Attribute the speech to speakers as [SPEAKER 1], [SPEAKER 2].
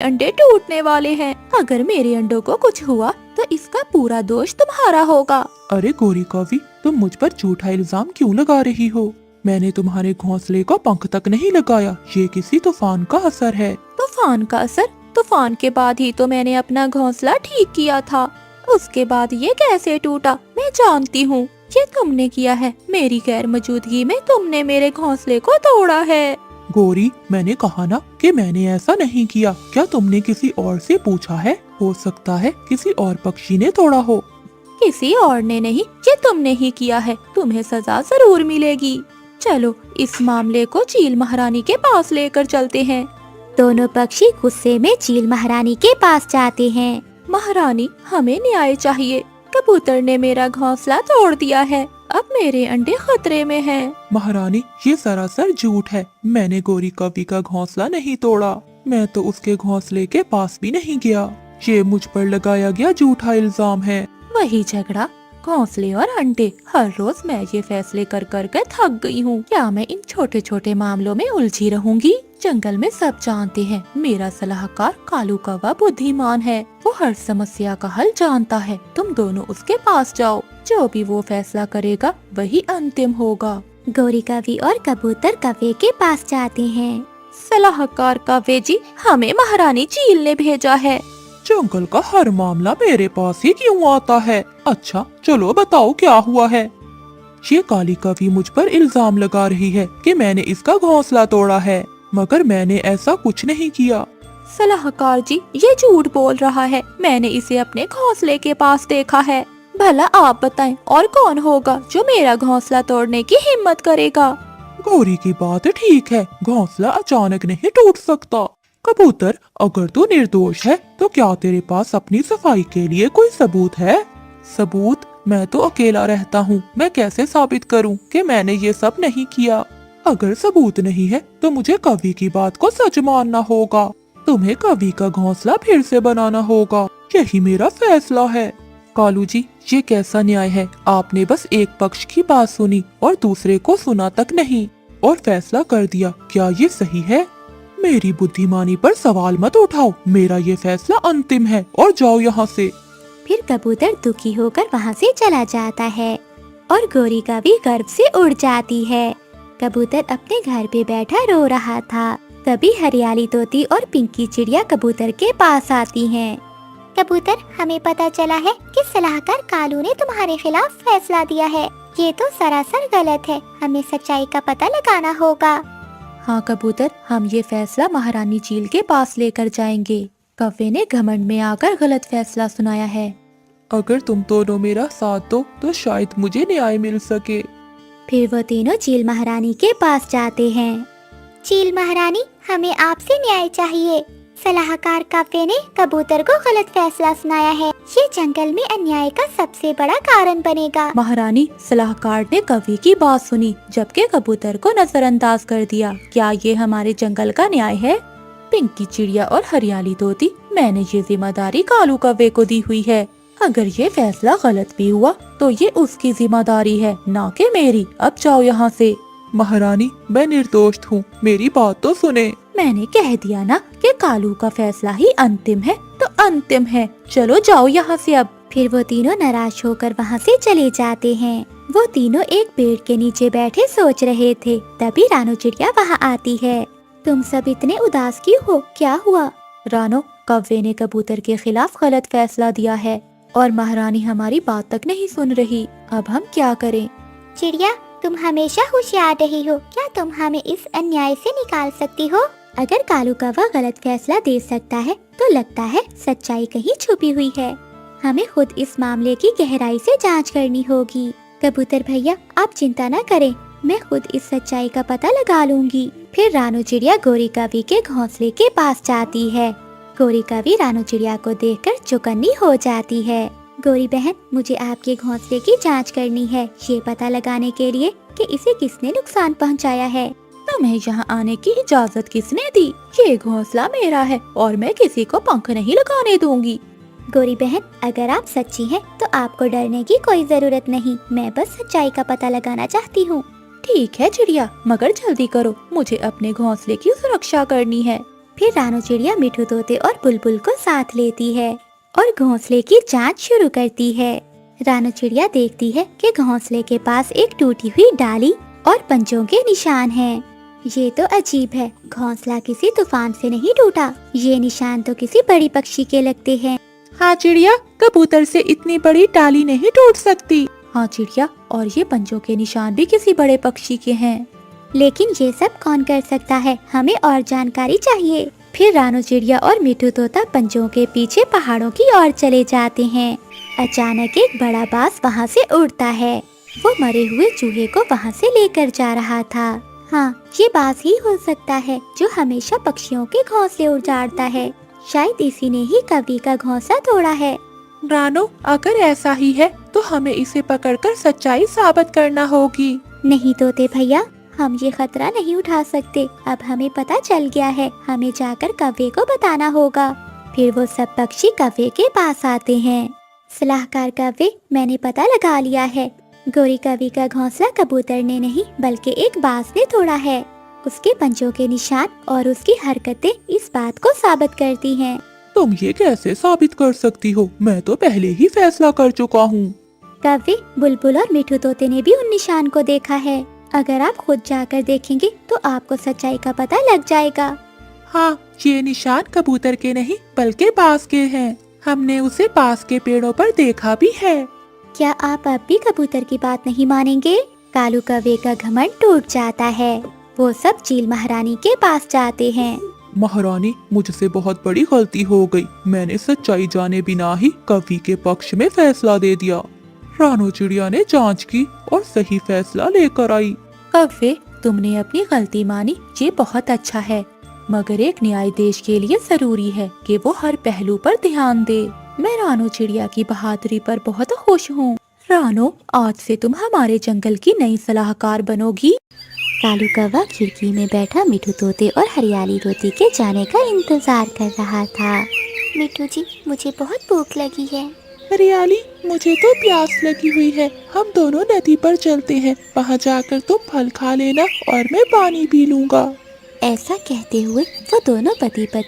[SPEAKER 1] अंडे टूटने वाले हैं। अगर मेरे अंडों को कुछ हुआ तो इसका पूरा दोष तुम्हारा होगा।
[SPEAKER 2] अरे गोरी कौवी, तुम मुझ पर झूठा इल्जाम क्यों लगा रही हो? मैंने तुम्हारे घोंसले को पंख तक नहीं लगाया। ये किसी तूफान का असर है।
[SPEAKER 1] तूफान का असर? तूफान के बाद ही तो मैंने अपना घोंसला ठीक किया था। उसके बाद ये कैसे टूटा मैं जानती हूँ। ये तुमने किया है। मेरी गैर मौजूदगी में तुमने मेरे घोंसले को तोड़ा है।
[SPEAKER 2] गोरी, मैंने कहा ना कि मैंने ऐसा नहीं किया। क्या तुमने किसी और से पूछा है? हो सकता है किसी और पक्षी ने तोड़ा हो।
[SPEAKER 1] किसी और ने नहीं, ये तुमने ही किया है। तुम्हें सजा जरूर मिलेगी। चलो इस मामले को चील महारानी के पास लेकर चलते हैं।
[SPEAKER 3] दोनों पक्षी गुस्से में चील महारानी के पास जाते हैं।
[SPEAKER 1] महारानी, हमें न्याय चाहिए। कबूतर ने मेरा घोंसला तोड़ दिया है। अब मेरे अंडे खतरे में हैं।
[SPEAKER 2] महारानी, ये सरासर झूठ है। मैंने गोरी कवि का घोंसला नहीं तोड़ा। मैं तो उसके घोंसले के पास भी नहीं गया। ये मुझ पर लगाया गया झूठा इल्जाम है।
[SPEAKER 1] वही झगड़ा, घोंसले और अंडे। हर रोज मैं ये फैसले कर कर के थक गई हूँ। क्या मैं इन छोटे छोटे मामलों में उलझी रहूंगी? जंगल में सब जानते हैं मेरा सलाहकार कालू कौवा बुद्धिमान है। वो हर समस्या का हल जानता है। तुम दोनों उसके पास जाओ। जो भी वो फैसला करेगा वही अंतिम होगा।
[SPEAKER 3] गोरी कवि और कबूतर कौवे के पास जाते हैं।
[SPEAKER 1] सलाहकार कौवे जी, हमें महारानी चील ने भेजा है।
[SPEAKER 2] जंगल का हर मामला मेरे पास ही क्यों आता है? अच्छा चलो बताओ क्या हुआ है। ये काली कवि मुझ पर इल्जाम लगा रही है कि मैंने इसका घोंसला तोड़ा है, मगर मैंने ऐसा कुछ नहीं किया।
[SPEAKER 1] सलाहकार जी, ये झूठ बोल रहा है। मैंने इसे अपने घोंसले के पास देखा है। भला आप बताएं और कौन होगा जो मेरा घोंसला तोड़ने की हिम्मत करेगा?
[SPEAKER 2] गौरी की बात ठीक है, घोंसला अचानक नहीं टूट सकता। कबूतर, अगर तू निर्दोष है तो क्या तेरे पास अपनी सफाई के लिए कोई सबूत है? सबूत? मैं तो अकेला रहता हूँ। मैं कैसे साबित करूँ कि मैंने ये सब नहीं किया? अगर सबूत नहीं है तो मुझे कवि की बात को सच मानना होगा। तुम्हें कवि का घोंसला फिर से बनाना होगा। यही मेरा फैसला है। कालू जी, ये कैसा न्याय है? आपने बस एक पक्ष की बात सुनी और दूसरे को सुना तक नहीं और फैसला कर दिया। क्या ये सही है? मेरी बुद्धिमानी पर सवाल मत उठाओ। मेरा ये फैसला अंतिम है और जाओ यहाँ से।
[SPEAKER 3] फिर कबूतर दुखी होकर वहाँ से चला जाता है और गोरी कवि गर्व से उड़ जाती है। कबूतर अपने घर पे बैठा रो रहा था। तभी हरियाली तोती और पिंकी चिड़िया कबूतर के पास आती हैं। कबूतर, हमें पता चला है कि सलाहकार कालू ने तुम्हारे खिलाफ फैसला दिया है। ये तो सरासर गलत है। हमें सच्चाई का पता लगाना होगा।
[SPEAKER 1] हाँ कबूतर, हम ये फैसला महारानी चील के पास लेकर जाएंगे। कौवे ने घमंड में आकर गलत फैसला सुनाया है।
[SPEAKER 2] अगर तुम दोनों मेरा साथ दो तो शायद मुझे न्याय मिल सके।
[SPEAKER 3] फिर वो तीनों चील महारानी के पास जाते हैं। चील महारानी, हमें आपसे न्याय चाहिए। सलाहकार कौवे ने कबूतर को गलत फैसला सुनाया है। ये जंगल में अन्याय का सबसे बड़ा कारण बनेगा।
[SPEAKER 1] महारानी, सलाहकार ने कवि की बात सुनी जबकि कबूतर को नजरअंदाज कर दिया। क्या ये हमारे जंगल का न्याय है? पिंकी चिड़िया और हरियाली तोती, मैंने ये जिम्मेदारी कालू कौवे को दी हुई है। अगर ये फैसला गलत भी हुआ तो ये उसकी जिम्मेदारी है, ना कि मेरी। अब जाओ यहाँ से।
[SPEAKER 2] महारानी, मैं निर्दोष हूँ, मेरी बात तो सुने।
[SPEAKER 1] मैंने कह दिया ना कि कालू का फैसला ही अंतिम है तो अंतिम है। चलो जाओ यहाँ से अब।
[SPEAKER 3] फिर वो तीनों नाराज होकर वहाँ से चले जाते हैं। वो तीनों एक पेड़ के नीचे बैठे सोच रहे थे। तभी रानो चिड़िया वहाँ आती है। तुम सब इतने उदास क्यों हो? क्या हुआ?
[SPEAKER 1] रानो, कौवे ने कबूतर के खिलाफ गलत फैसला दिया है और महारानी हमारी बात तक नहीं सुन रही। अब हम क्या करें?
[SPEAKER 3] चिड़िया, तुम हमेशा होशियार रही हो। क्या तुम हमें इस अन्याय से निकाल सकती हो? अगर कालू कौवा गलत फैसला दे सकता है तो लगता है सच्चाई कहीं छुपी हुई है। हमें खुद इस मामले की गहराई से जांच करनी होगी। कबूतर भैया, आप चिंता न करें, मैं खुद इस सच्चाई का पता लगा लूंगी। फिर रानो चिड़िया गोरी कवि के घोंसले के पास जाती है। गोरी कवि रानो चिड़िया को देखकर चौकन्नी हो जाती है। गोरी बहन, मुझे आपके घोंसले की जांच करनी है, ये पता लगाने के लिए कि इसे किसने नुकसान पहुंचाया है।
[SPEAKER 1] तुम्हें यहाँ आने की इजाजत किसने दी? ये घोंसला मेरा है और मैं किसी को पंख नहीं लगाने दूंगी।
[SPEAKER 3] गोरी बहन, अगर आप सच्ची हैं तो आपको डरने की कोई जरूरत नहीं। मैं बस सच्चाई का पता लगाना चाहती हूँ।
[SPEAKER 1] ठीक है चिड़िया, मगर जल्दी करो, मुझे अपने घोंसले की सुरक्षा करनी है।
[SPEAKER 3] फिर रानो चिड़िया मिठू तोते और बुलबुल को साथ लेती है और घोंसले की जांच शुरू करती है। रानो चिड़िया देखती है कि घोंसले के पास एक टूटी हुई डाली और पंजों के निशान हैं। ये तो अजीब है, घोंसला किसी तूफान से नहीं टूटा, ये निशान तो किसी बड़ी पक्षी के लगते हैं।
[SPEAKER 2] हाँ चिड़िया, कबूतर से इतनी बड़ी डाली नहीं टूट सकती।
[SPEAKER 1] हाँ चिड़िया, और ये पंजों के निशान भी किसी बड़े पक्षी के हैं।
[SPEAKER 3] लेकिन ये सब कौन कर सकता है, हमें और जानकारी चाहिए।
[SPEAKER 1] फिर रानो चिड़िया और मिठू तोता पंजों के पीछे पहाड़ों की ओर चले जाते हैं।
[SPEAKER 3] अचानक एक बड़ा बाज वहाँ से उड़ता है।
[SPEAKER 1] वो मरे हुए चूहे को वहाँ से लेकर जा रहा था।
[SPEAKER 3] हाँ, ये बाज ही हो सकता है जो हमेशा पक्षियों के घोंसले उजाड़ता है। शायद इसी ने ही कवि का घोंसला तोड़ा है।
[SPEAKER 2] रानो, अगर ऐसा ही है तो हमें इसे पकड़कर सच्चाई साबित करना होगी।
[SPEAKER 3] नहीं तोते भैया, हम ये खतरा नहीं उठा सकते। अब हमें पता चल गया है, हमें जाकर कव्वे को बताना होगा।
[SPEAKER 1] फिर वो सब पक्षी कव्वे के पास आते हैं।
[SPEAKER 3] सलाहकार कव्वे, मैंने पता लगा लिया है। गोरी कवि का घोंसला कबूतर ने नहीं बल्कि एक बाज ने तोड़ा है। उसके पंजों के निशान और उसकी हरकतें इस बात को साबित करती हैं।
[SPEAKER 2] तुम ये कैसे साबित कर सकती हो? मैं तो पहले ही फैसला कर चुका हूँ।
[SPEAKER 3] कव्वे, बुलबुल और मिठू तोते ने भी उन निशान को देखा है। अगर आप खुद जाकर देखेंगे तो आपको सच्चाई का पता लग जाएगा।
[SPEAKER 2] हाँ, ये निशान कबूतर के नहीं बल्कि बाज के हैं। हमने उसे पास के पेड़ों पर देखा भी है।
[SPEAKER 3] क्या आप अब भी कबूतर की बात नहीं मानेंगे? कालू कव्वे का घमंड टूट जाता है। वो सब चील महारानी के पास जाते हैं।
[SPEAKER 2] महारानी, मुझसे बहुत बड़ी गलती हो गई। मैंने सच्चाई जाने बिना ही कवि के पक्ष में फैसला दे दिया। रानो चिड़िया ने जांच की और सही फैसला लेकर आई।
[SPEAKER 1] कव्वे, तुमने अपनी गलती मानी, ये बहुत अच्छा है। मगर एक न्यायाधीश के लिए जरूरी है कि वो हर पहलू पर ध्यान दे। मैं रानो चिड़िया की बहादुरी पर बहुत खुश हूँ। रानो, आज से तुम हमारे जंगल की नई सलाहकार बनोगी।
[SPEAKER 3] कालू कौवा खिड़की में बैठा मिठू तोते और हरियाली तोते के जाने का इंतजार कर रहा था। मिठू जी, मुझे बहुत भूख लगी है।
[SPEAKER 2] हरियाली, मुझे तो प्यास लगी हुई है। हम दोनों नदी पर चलते हैं। वहाँ जाकर तुम फल खा लेना और मैं पानी पी लूँगा।
[SPEAKER 3] ऐसा कहते हुए वो दोनों पति पत्नी